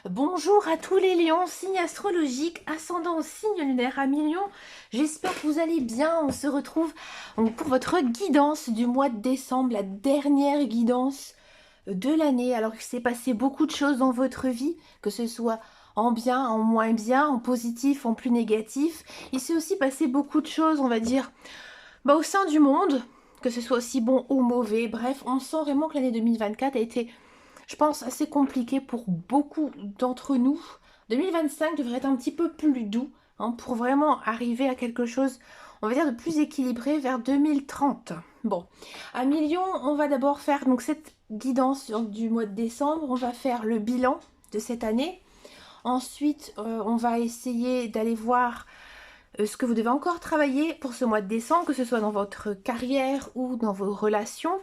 Bonjour à tous les lions, signe astrologique, ascendant au signe lunaire à Million. J'espère que vous allez bien. On se retrouve pour votre guidance du mois de décembre, la dernière guidance de l'année. Alors qu'il s'est passé beaucoup de choses dans votre vie, que ce soit en bien, en moins bien, en positif, en plus négatif. Il s'est aussi passé beaucoup de choses, on va dire, au sein du monde, que ce soit aussi bon ou mauvais. Bref, on sent vraiment que l'année 2024 a été, je pense, assez compliqué pour beaucoup d'entre nous. 2025 devrait être un petit peu plus doux, pour vraiment arriver à quelque chose, on va dire, de plus équilibré vers 2030. Bon, à Million, on va d'abord faire donc cette guidance du mois de décembre. On va faire le bilan de cette année. Ensuite, on va essayer d'aller voir ce que vous devez encore travailler pour ce mois de décembre, que ce soit dans votre carrière ou dans vos relations.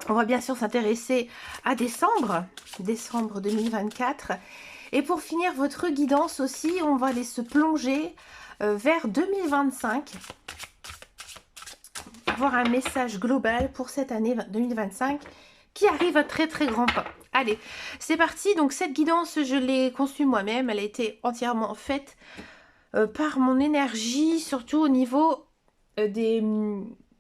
On va bien sûr s'intéresser à décembre 2024. Et pour finir votre guidance aussi, on va aller se plonger vers 2025. Avoir un message global pour cette année 2025 qui arrive à très très grands pas. Allez, c'est parti. Donc cette guidance, je l'ai conçue moi-même. Elle a été entièrement faite par mon énergie, surtout au niveau des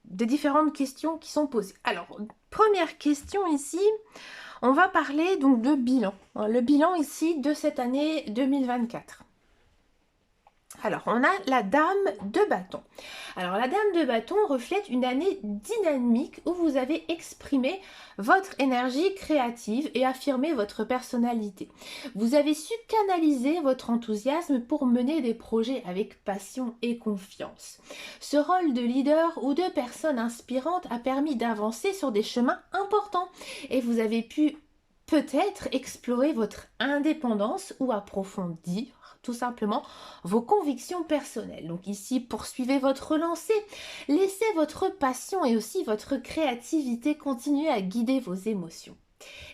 différentes questions qui sont posées. Alors, première question ici, on va parler donc de bilan. Le bilan ici de cette année 2024. Alors, on a la dame de bâton. Alors, la dame de bâton reflète une année dynamique où vous avez exprimé votre énergie créative et affirmé votre personnalité. Vous avez su canaliser votre enthousiasme pour mener des projets avec passion et confiance. Ce rôle de leader ou de personne inspirante a permis d'avancer sur des chemins importants et vous avez pu peut-être explorer votre indépendance ou approfondir tout simplement vos convictions personnelles. Donc ici, poursuivez votre lancée, laissez votre passion et aussi votre créativité continuer à guider vos émotions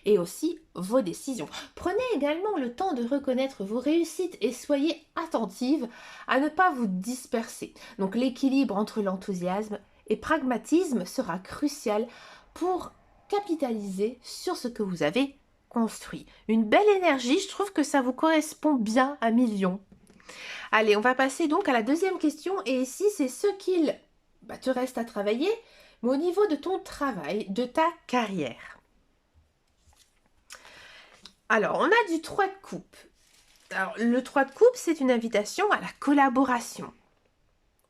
et aussi vos décisions. Prenez également le temps de reconnaître vos réussites et soyez attentive à ne pas vous disperser. Donc l'équilibre entre l'enthousiasme et pragmatisme sera crucial pour capitaliser sur ce que vous avez construit. Une belle énergie, je trouve que ça vous correspond bien à Million. Allez, on va passer donc à la deuxième question. Et ici, c'est ce qu'il te reste à travailler, mais au niveau de ton travail, de ta carrière. Alors, on a du 3 de coupe. Alors, le 3 de coupe, c'est une invitation à la collaboration.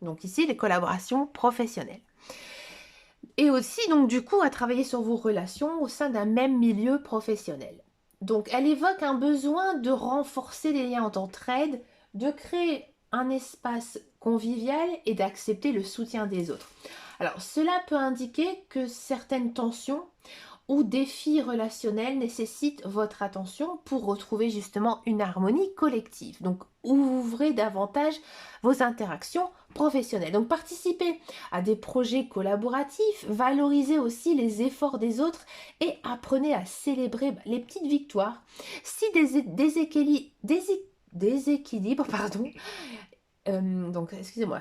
Donc ici, les collaborations professionnelles. Et aussi, donc du coup, à travailler sur vos relations au sein d'un même milieu professionnel. Donc, elle évoque un besoin de renforcer les liens d'entraide, de créer un espace convivial et d'accepter le soutien des autres. Alors, cela peut indiquer que certaines tensions ou défis relationnels nécessitent votre attention pour retrouver justement une harmonie collective. Donc, ouvrez davantage vos interactions professionnelles. Donc, participez à des projets collaboratifs, valorisez aussi les efforts des autres et apprenez à célébrer les petites victoires. Si des déséquilibres,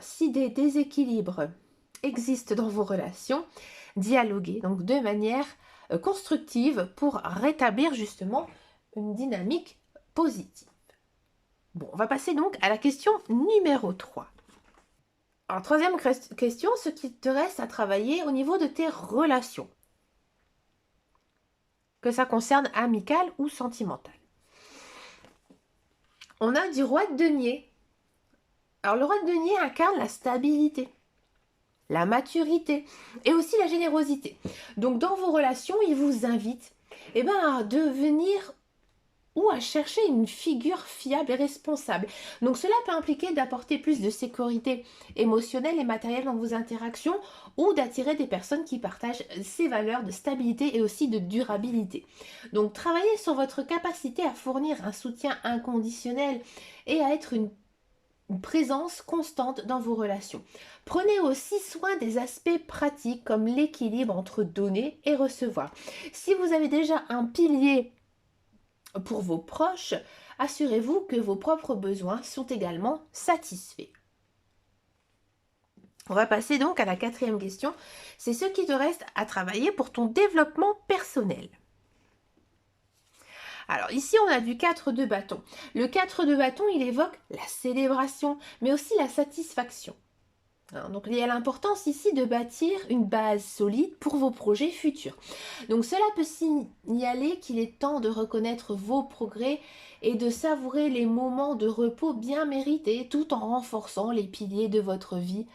si des déséquilibres existent dans vos relations, dialoguez donc de manière constructive pour rétablir justement une dynamique positive. Bon, on va passer donc à la question numéro 3. Alors, troisième question, ce qui te reste à travailler au niveau de tes relations, que ça concerne amicales ou sentimentales. On a du roi de denier. Alors, le roi de denier incarne la stabilité, la maturité et aussi la générosité. Donc dans vos relations, il vous invite à devenir ou à chercher une figure fiable et responsable. Donc cela peut impliquer d'apporter plus de sécurité émotionnelle et matérielle dans vos interactions ou d'attirer des personnes qui partagent ces valeurs de stabilité et aussi de durabilité. Donc travaillez sur votre capacité à fournir un soutien inconditionnel et à être une présence constante dans vos relations. Prenez aussi soin des aspects pratiques comme l'équilibre entre donner et recevoir. Si vous avez déjà un pilier pour vos proches, assurez-vous que vos propres besoins sont également satisfaits. On va passer donc à la quatrième question. C'est ce qui te reste à travailler pour ton développement personnel. Alors ici, on a du 4 de bâton. Le 4 de bâton, il évoque la célébration, mais aussi la satisfaction. Donc il y a l'importance ici de bâtir une base solide pour vos projets futurs. Donc cela peut signaler qu'il est temps de reconnaître vos progrès et de savourer les moments de repos bien mérités tout en renforçant les piliers de votre vie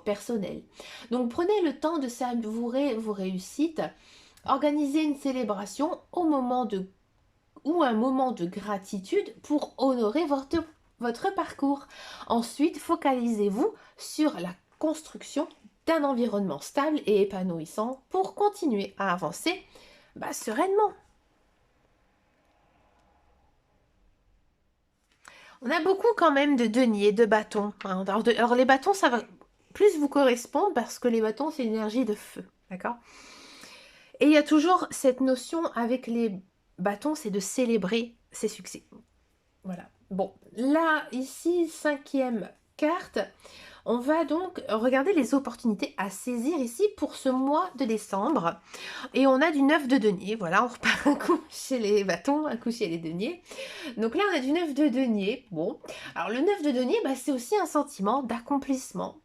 personnelle. Donc prenez le temps de savourer vos réussites, organisez une célébration ou un moment de gratitude pour honorer votre parcours. Ensuite, focalisez-vous sur la construction d'un environnement stable et épanouissant pour continuer à avancer sereinement. On a beaucoup quand même de deniers, de bâtons. Alors les bâtons, ça va plus vous correspondre parce que les bâtons, c'est l'énergie de feu. D'accord? Et il y a toujours cette notion avec les bâtons, c'est de célébrer ses succès. Voilà. Bon, là, ici, 5e carte, on va donc regarder les opportunités à saisir ici pour ce mois de décembre. Et on a du 9 de denier. Voilà, on repart un coup chez les bâtons, un coup chez les deniers. Donc là, on a du 9 de denier. Bon, alors le 9 de denier, c'est aussi un sentiment d'accomplissement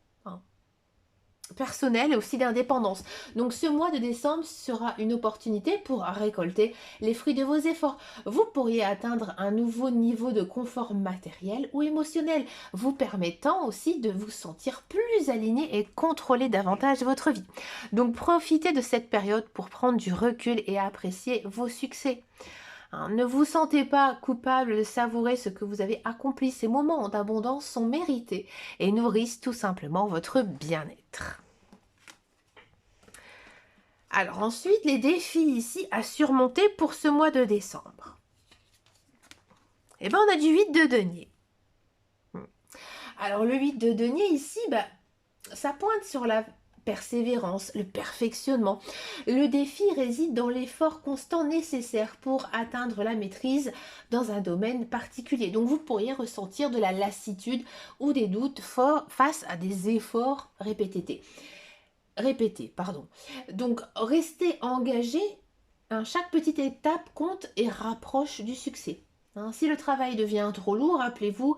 personnel et aussi d'indépendance. Donc ce mois de décembre sera une opportunité pour récolter les fruits de vos efforts. Vous pourriez atteindre un nouveau niveau de confort matériel ou émotionnel, vous permettant aussi de vous sentir plus aligné et contrôler davantage votre vie. Donc profitez de cette période pour prendre du recul et apprécier vos succès. Ne vous sentez pas coupable de savourer ce que vous avez accompli. Ces moments d'abondance sont mérités et nourrissent tout simplement votre bien-être. Alors ensuite, les défis ici à surmonter pour ce mois de décembre. Eh bien, on a du 8 de denier. Alors le 8 de denier ici, ça pointe sur la persévérance, le perfectionnement. Le défi réside dans l'effort constant nécessaire pour atteindre la maîtrise dans un domaine particulier. Donc vous pourriez ressentir de la lassitude ou des doutes face à des efforts répétés. Donc restez engagé, chaque petite étape compte et rapproche du succès. Si le travail devient trop lourd, rappelez-vous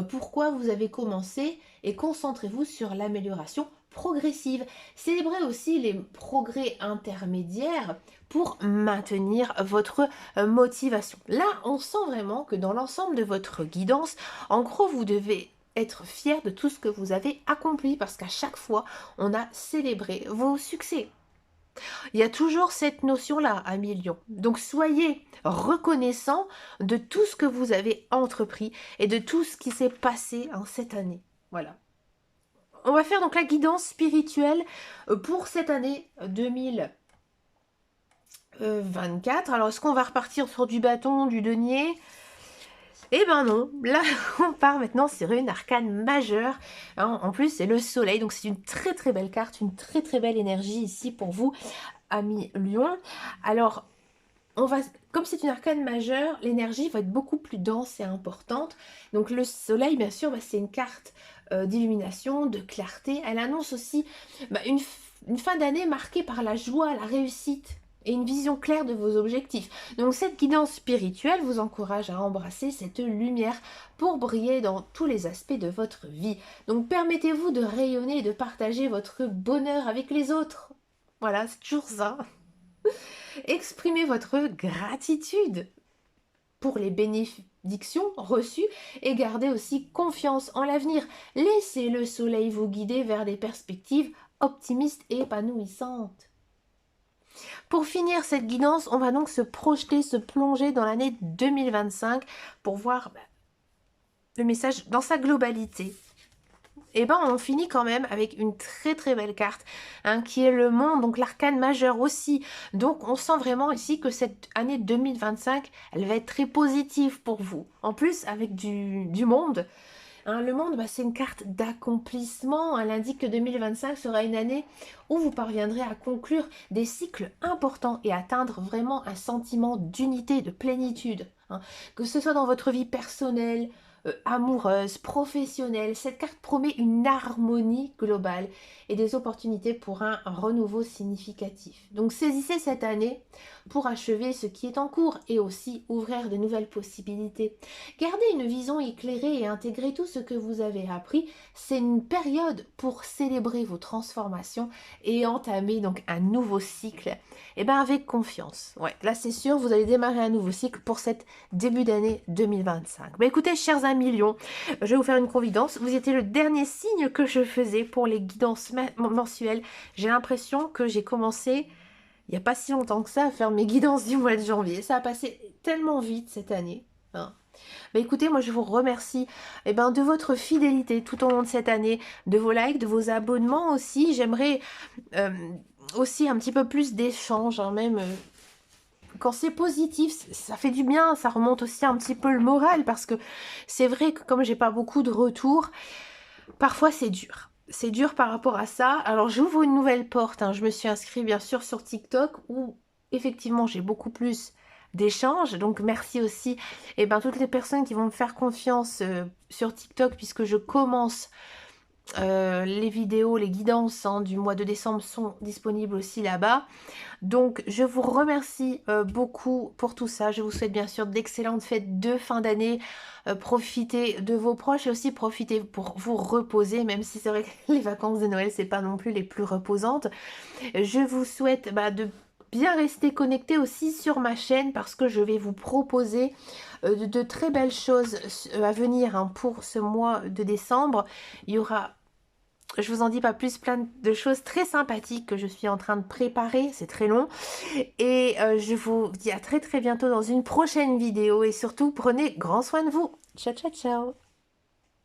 pourquoi vous avez commencé et concentrez-vous sur l'amélioration progressive. Célébrez aussi les progrès intermédiaires pour maintenir votre motivation. Là, on sent vraiment que dans l'ensemble de votre guidance, en gros, vous devez être fier de tout ce que vous avez accompli parce qu'à chaque fois, on a célébré vos succès. Il y a toujours cette notion-là à millions. Donc soyez reconnaissant de tout ce que vous avez entrepris et de tout ce qui s'est passé cette année. Voilà. On va faire donc la guidance spirituelle pour cette année 2024. Alors, est-ce qu'on va repartir sur du bâton, du denier ? Eh ben non, là on part maintenant sur une arcane majeure. En plus, c'est le soleil, donc c'est une très très belle carte, une très très belle énergie ici pour vous, amis Lion. Alors, comme c'est une arcane majeure, l'énergie va être beaucoup plus dense et importante. Donc le soleil, bien sûr, c'est une carte d'illumination, de clarté. Elle annonce aussi une fin d'année marquée par la joie, la réussite et une vision claire de vos objectifs. Donc cette guidance spirituelle vous encourage à embrasser cette lumière pour briller dans tous les aspects de votre vie. Donc permettez-vous de rayonner et de partager votre bonheur avec les autres. Voilà, c'est toujours ça. Exprimez votre gratitude pour les bénédictions reçues et gardez aussi confiance en l'avenir. Laissez le soleil vous guider vers des perspectives optimistes et épanouissantes. Pour finir cette guidance, on va donc se projeter, se plonger dans l'année 2025 pour voir le message dans sa globalité. Et on finit quand même avec une très très belle carte qui est le monde, donc l'arcane majeur aussi. Donc on sent vraiment ici que cette année 2025, elle va être très positive pour vous. En plus avec du monde. Le monde, c'est une carte d'accomplissement. Elle indique que 2025 sera une année où vous parviendrez à conclure des cycles importants et atteindre vraiment un sentiment d'unité, de plénitude. Que ce soit dans votre vie personnelle, amoureuse, professionnelle. Cette carte promet une harmonie globale et des opportunités pour un renouveau significatif. Donc saisissez cette année pour achever ce qui est en cours et aussi ouvrir de nouvelles possibilités. Gardez une vision éclairée et intégrer tout ce que vous avez appris. C'est une période pour célébrer vos transformations et entamer donc un nouveau cycle. Et bien avec confiance. Ouais, là c'est sûr, vous allez démarrer un nouveau cycle pour cette début d'année 2025. Ben écoutez, chers amis Lion, je vais vous faire une confidence. Vous étiez le dernier signe que je faisais pour les guidances mensuelles. J'ai l'impression que j'ai commencé il n'y a pas si longtemps que ça à faire mes guidances du mois de janvier. Ça a passé tellement vite cette année. Hein. Bah écoutez, moi je vous remercie de votre fidélité tout au long de cette année, de vos likes, de vos abonnements aussi. J'aimerais aussi un petit peu plus d'échanges, hein, même quand c'est positif, ça fait du bien, ça remonte aussi un petit peu le moral parce que c'est vrai que comme j'ai pas beaucoup de retours, parfois c'est dur. C'est dur par rapport à ça. Alors j'ouvre une nouvelle porte, hein. Je me suis inscrite bien sûr sur TikTok où effectivement j'ai beaucoup plus d'échanges. Donc merci aussi toutes les personnes qui vont me faire confiance sur TikTok puisque je commence les vidéos, les guidances du mois de décembre sont disponibles aussi là-bas. Donc je vous remercie beaucoup pour tout ça. Je vous souhaite bien sûr d'excellentes fêtes de fin d'année. Profitez de vos proches et aussi profitez pour vous reposer, même si c'est vrai que les vacances de Noël c'est pas non plus les plus reposantes. Je vous souhaite de bien rester connecté aussi sur ma chaîne parce que je vais vous proposer de très belles choses à venir pour ce mois de décembre. Il y aura, je vous en dis pas plus, plein de choses très sympathiques que je suis en train de préparer, c'est très long. Et je vous dis à très bientôt dans une prochaine vidéo et surtout prenez grand soin de vous. Ciao ciao ciao.